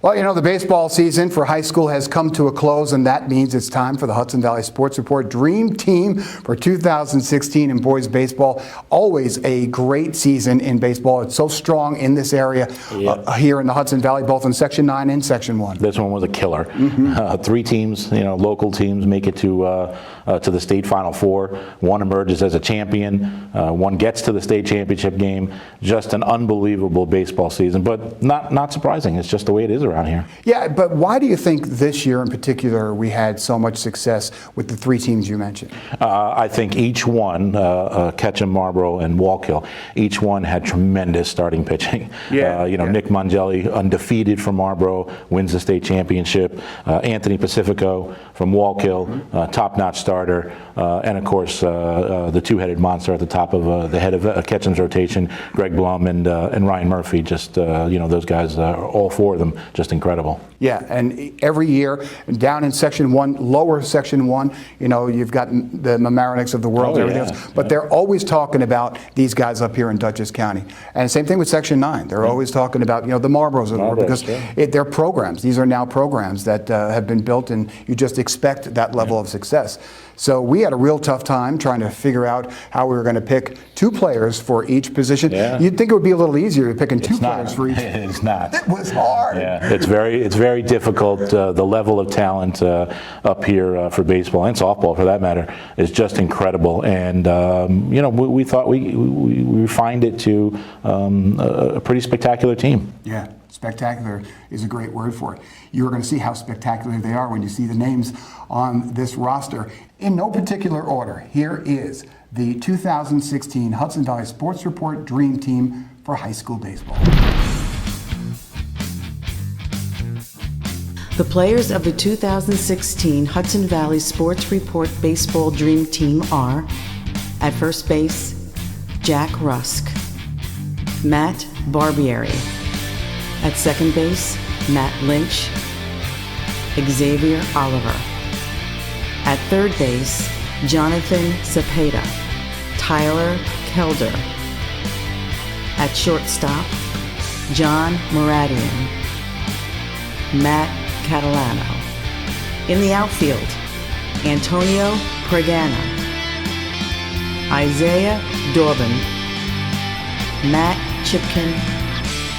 Well, you know, the baseball season for high school has come to a close, and that means it's time for the Hudson Valley Sports Report Dream Team for 2016 in boys baseball. Always a great season in baseball. It's so strong in this area here in the Hudson Valley, both in Section 9 and Section 1. This one was a killer. 3 teams, local teams make it to the state Final Four. One emerges as a champion. One gets to the state championship game. Just an unbelievable baseball season, but not surprising. It's just the way it is around here. Yeah, but why do you think this year in particular we had so much success with the 3 teams you mentioned? I think each one, Ketchum, Marlboro, and Wallkill, each one had tremendous starting pitching. Nick Mongelli, undefeated from Marlboro, wins the state championship. Anthony Pacifico from Wallkill, top-notch starter. And of course, the 2-headed monster at the top of the head of Ketchum's rotation, Greg Blum and Ryan Murphy. Just those guys, all 4 of them, just incredible. Yeah, and every year down in Section 1, lower Section 1, you've got the Mamariniks of the world and everything else. But they're always talking about these guys up here in Dutchess County. And same thing with Section 9. They're always talking about the Marlboros of the world, because they're programs. These are now programs that have been built, and you just expect that level of success. So we had a real tough time trying to figure out how we were going to pick 2 players for each position. You'd think it would be a little easier picking 2 players for each. It's not. It was hard. Yeah, it's very difficult. The level of talent up here for baseball and softball, for that matter, is just incredible. And we thought we refined it to a pretty spectacular team. Yeah. Spectacular is a great word for it. You're going to see how spectacular they are when you see the names on this roster. In no particular order, here is the 2016 Hudson Valley Sports Report Dream Team for high school baseball. The players of the 2016 Hudson Valley Sports Report Baseball Dream Team are: at first base, Jack Rusk, Matt Barbieri; at second base, Matt Lynch, Xavier Oliver; at third base, Jonathan Cepeda, Tyler Kelder; at shortstop, John Merian, Matt Catalano; in the outfield, Antonio Pregana, Isaiah Dorbin, Matt Chipkin,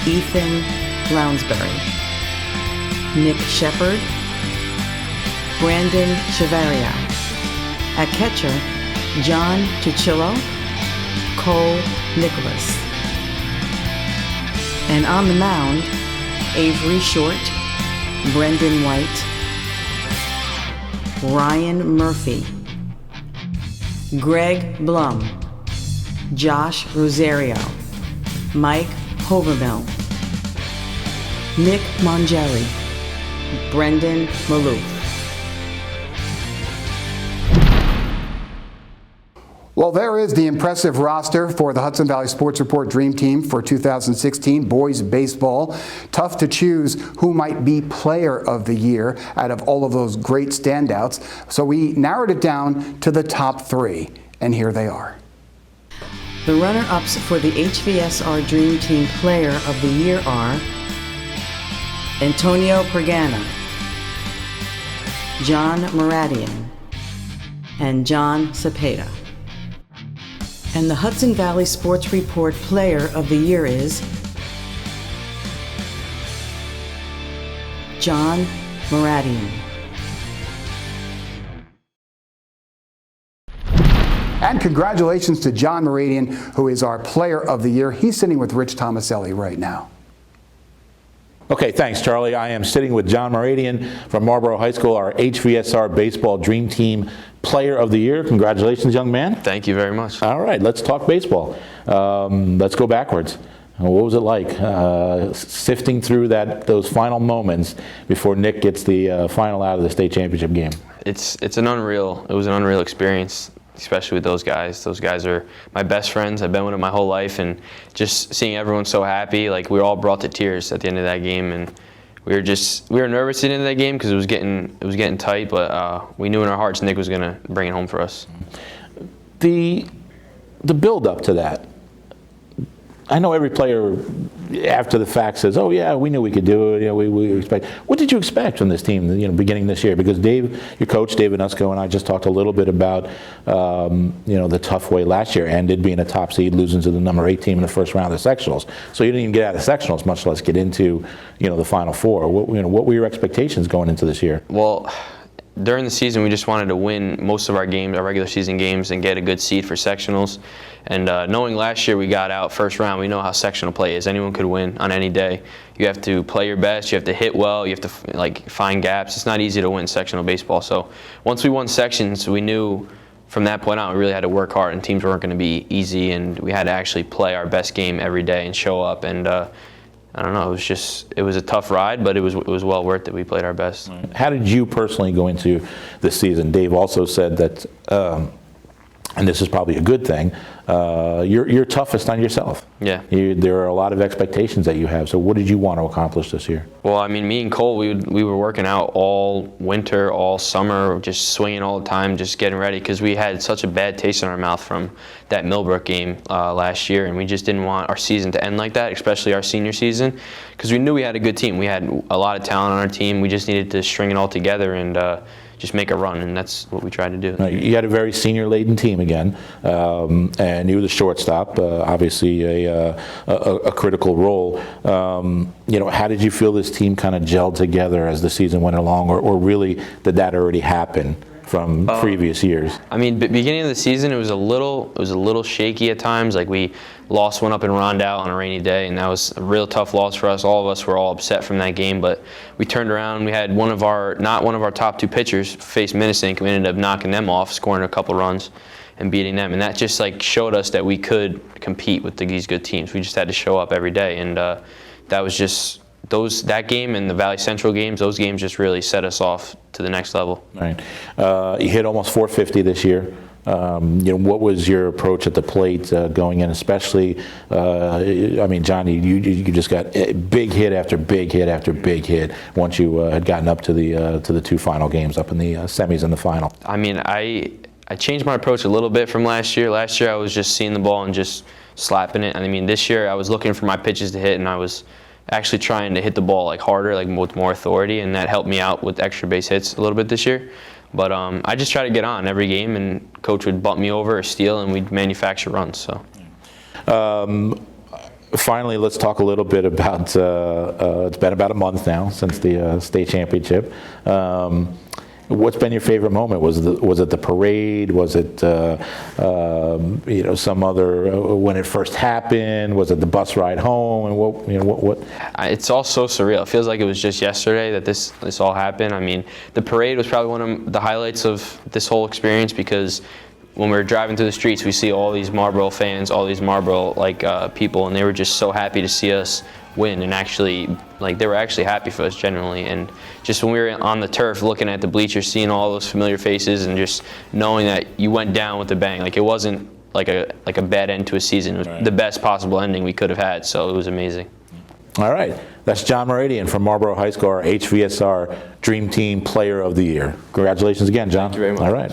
Ethan Lounsbury, Nick Shepard, Brandon Chavaria; at catcher, John Chichillo, Cole Nicholas; and on the mound, Avery Short, Brendan White, Ryan Murphy, Greg Blum, Josh Rosario, Mike Hovermill, Nick Mongelli, Brendan Maloof. Well, there is the impressive roster for the Hudson Valley Sports Report Dream Team for 2016 boys baseball. Tough to choose who might be player of the year out of all of those great standouts. So we narrowed it down to the top 3, and here they are. The runner-ups for the HVSR Dream Team Player of the Year are Antonio Pregana, John Merian, and John Cepeda. And the Hudson Valley Sports Report Player of the Year is John Merian. And congratulations to John Merian, who is our Player of the Year. He's sitting with Rich Tomaselli right now. Okay, thanks, Charlie. I am sitting with John Merian from Marlboro High School, our HVSR Baseball Dream Team Player of the Year. Congratulations, young man. Thank you very much. All right, let's talk baseball. Let's go backwards. What was it like sifting through those final moments before Nick gets the final out of the state championship game? It was an unreal experience, especially with those guys. Those guys are my best friends. I've been with them my whole life, and just seeing everyone so happy, like we were all brought to tears at the end of that game, and we were nervous at the end of that game because it was getting tight, but we knew in our hearts Nick was going to bring it home for us. The build up to that, I know every player after the fact says, "Oh yeah, we knew we could do it. We expect." What did you expect from this team, beginning this year? Because Dave, your coach, David Nusko, and I just talked a little bit about, the tough way last year ended, being a top seed, losing to the number 8 team in the first round of the sectionals. So you didn't even get out of the sectionals, much less get into, the Final Four. What were your expectations going into this year? Well, during the season, we just wanted to win most of our games, our regular season games, and get a good seed for sectionals. And knowing last year we got out first round, we know how sectional play is. Anyone could win on any day. You have to play your best. You have to hit well. You have to find gaps. It's not easy to win sectional baseball. So once we won sections, we knew from that point on we really had to work hard, and teams weren't going to be easy, and we had to actually play our best game every day and show up. And I don't know. It was a tough ride, but it was well worth it. We played our best. How did you personally go into the season? Dave also said that, and this is probably a good thing, you're toughest on yourself. Yeah. There are a lot of expectations that you have. So what did you want to accomplish this year? Well, I mean, me and Cole, we were working out all winter, all summer, just swinging all the time, just getting ready, because we had such a bad taste in our mouth from that Millbrook game last year, and we just didn't want our season to end like that, especially our senior season, because we knew we had a good team. We had a lot of talent on our team. We just needed to string it all together and just make a run, and that's what we tried to do. You had a very senior-laden team again, and you were the shortstop, obviously a critical role. How did you feel this team kind of gelled together as the season went along, or really did that already happen from previous years? I mean, beginning of the season, it was a little shaky at times. Like, we lost one up in Rondout on a rainy day, and that was a real tough loss for us. All of us were all upset from that game, but we turned around. We had not one of our top 2 pitchers face Minnesink. We ended up knocking them off, scoring a couple runs and beating them, and that just showed us that we could compete with these good teams. We just had to show up every day, and that was just that game and the Valley Central games. Those games just really set us off to the next level. Right. You hit almost 450 this year. What was your approach at the plate going in, especially, John, you just got big hit after big hit after big hit once you had gotten up to the 2 final games, up in the semis and the final. I mean, I changed my approach a little bit from last year. Last year I was just seeing the ball and just slapping it. I mean, this year I was looking for my pitches to hit, and I was actually trying to hit the ball harder, with more authority, and that helped me out with extra base hits a little bit this year. But I just try to get on every game, and coach would bump me over or steal, and we'd manufacture runs. So. Finally, let's talk a little bit about, it's been about a month now since the state championship. What's been your favorite moment? Was it the parade? Was it some other when it first happened? Was it the bus ride home? And what? It's all so surreal. It feels like it was just yesterday that this all happened. I mean, the parade was probably one of the highlights of this whole experience, because when we were driving through the streets, we see all these Marlboro fans, all these Marlboro people, and they were just so happy to see us win, and actually they were actually happy for us genuinely. And just when we were on the turf looking at the bleachers, seeing all those familiar faces, and just knowing that you went down with a bang, it wasn't like a bad end to a season. It was the best possible ending we could have had, so it was amazing. All right, that's John Merian from Marlboro High School, our HVSR Dream Team Player of the Year. Congratulations again, John. Thank you very much. All right.